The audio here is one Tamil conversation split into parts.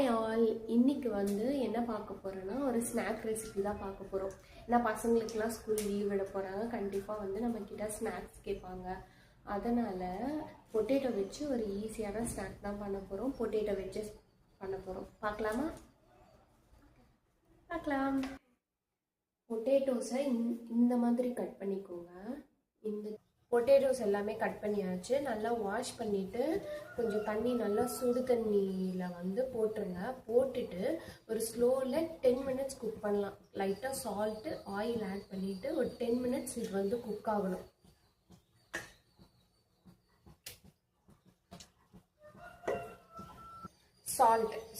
ஹாய் ஆல், இன்னைக்கு வந்து என்ன பார்க்க போகிறோன்னா ஒரு ஸ்நாக் ரெசிபி தான் பார்க்க போகிறோம். ஏன்னா பசங்களுக்குலாம் ஸ்கூல் லீவ் விட போகிறாங்க, கண்டிப்பாக வந்து நம்மக்கிட்ட ஸ்நாக்ஸ் கேட்பாங்க. அதனால் பொட்டேட்டோ வச்சு ஒரு ஈஸியான ஸ்நாக் தான் பண்ண போகிறோம். பொட்டேட்டோ வச்சு பண்ண போகிறோம். பார்க்கலாமா? பார்க்கலாம். பொட்டேட்டோஸை இந்த மாதிரி கட் பண்ணிக்கோங்க. இந்த பொட்டேட்டோஸ் எல்லாமே கட் பண்ணியாச்சு. நல்லா வாஷ் பண்ணிவிட்டு கொஞ்சம் தண்ணி நல்லா சுடு தண்ணியில் வந்து போட்டுருங்க. போட்டுட்டு ஒரு ஸ்லோவில் 10 மினிட்ஸ் குக் பண்ணலாம். லைட்டாக சால்ட்டு ஆயில் ஆட் பண்ணிவிட்டு ஒரு 10 மினிட்ஸ் இது வந்து குக் ஆகணும்.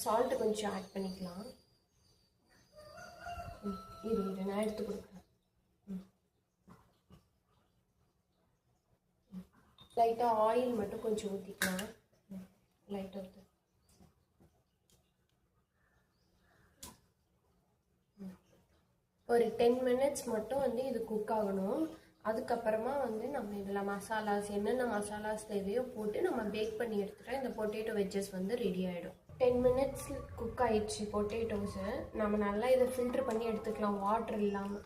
சால்ட்டு கொஞ்சம் ஆட் பண்ணிக்கலாம். இது நான் எடுத்து கொடுக்குறேன். லைட்டாக ஆயில் மட்டும் கொஞ்சம் ஊற்றிக்கலாம். லைட்டாக ஊற்று. ஒரு 10 மினிட்ஸ் மட்டும் வந்து இது குக் ஆகணும். அதுக்கப்புறமா வந்து நம்ம இதில் மசாலாஸ் என்னென்ன மசாலாஸ் தேவையோ போட்டு நம்ம பேக் பண்ணி எடுத்துகிட்டா இந்த பொட்டேட்டோ வெஜ்ஜஸ் வந்து ரெடி ஆகிடும். 10 மினிட்ஸ் குக் ஆயிடுச்சு பொட்டேட்டோஸு. நம்ம நல்லா இதை ஃபில்ட்ரு பண்ணி எடுத்துக்கலாம் வாட்டர் இல்லாமல்.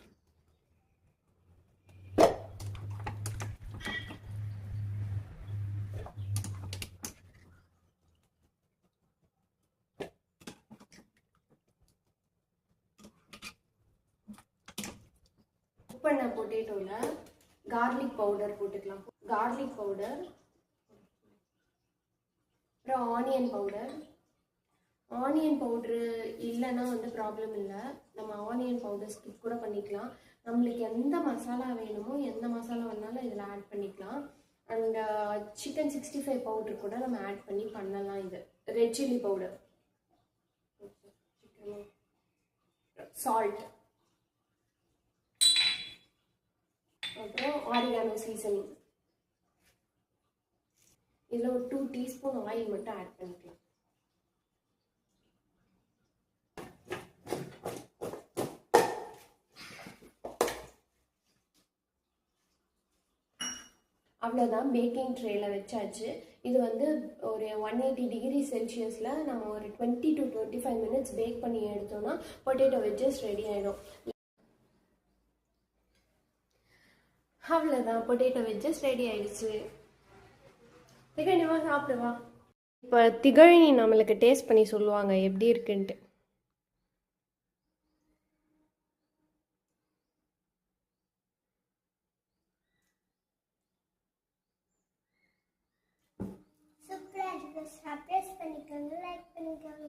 குக் பண்ண பொட்டேட்டோவில் கார்லிக் பவுடர் போட்டுக்கலாம். கார்லிக் பவுடர், அப்புறம் ஆனியன் பவுடர். ஆனியன் பவுட்ரு இல்லைன்னா வந்து ப்ராப்ளம் இல்லை, நம்ம ஆனியன் பவுடர் ஸ்கிப் கூட பண்ணிக்கலாம். நம்மளுக்கு எந்த மசாலா வேணுமோ எந்த மசாலா வேணாலும் இதில் ஆட் பண்ணிக்கலாம். அண்ட் சிக்கன் 65 பவுடர் கூட நம்ம ஆட் பண்ணி பண்ணலாம். இது ரெட் சில்லி பவுடர், சால்ட், அப்புறம் ஆரிகானோ சீசனிங். இதில் ஒரு 2 டீஸ்பூன் ஆயில் மட்டும் ஆட் பண்ணிக்கலாம். அவ்வளோதான், பேக்கிங் ட்ரேயில் வச்சாச்சு. இது வந்து ஒரு 180 டிகிரி செல்சியஸில் நம்ம ஒரு 20 to 25 மினிட்ஸ் பேக் பண்ணி எடுத்தோம்னா பொட்டேட்டோ வெஜ்ஜஸ் ரெடி ஆகிடும். அவ்வளோதான், பொட்டேட்டோ வெஜ்ஜஸ் ரெடி ஆகிடுச்சு. திகழ்னிவா சாப்பிடுவா. இப்போ திகழ்னி நம்மளுக்கு டேஸ்ட் பண்ணி சொல்லுவாங்க எப்படி இருக்குன்ட்டு. சூப்பராக இருக்குது. சப்ஸ்கிரைப் பண்ணிக்கோங்க, லைக் பண்ணிக்கோங்க.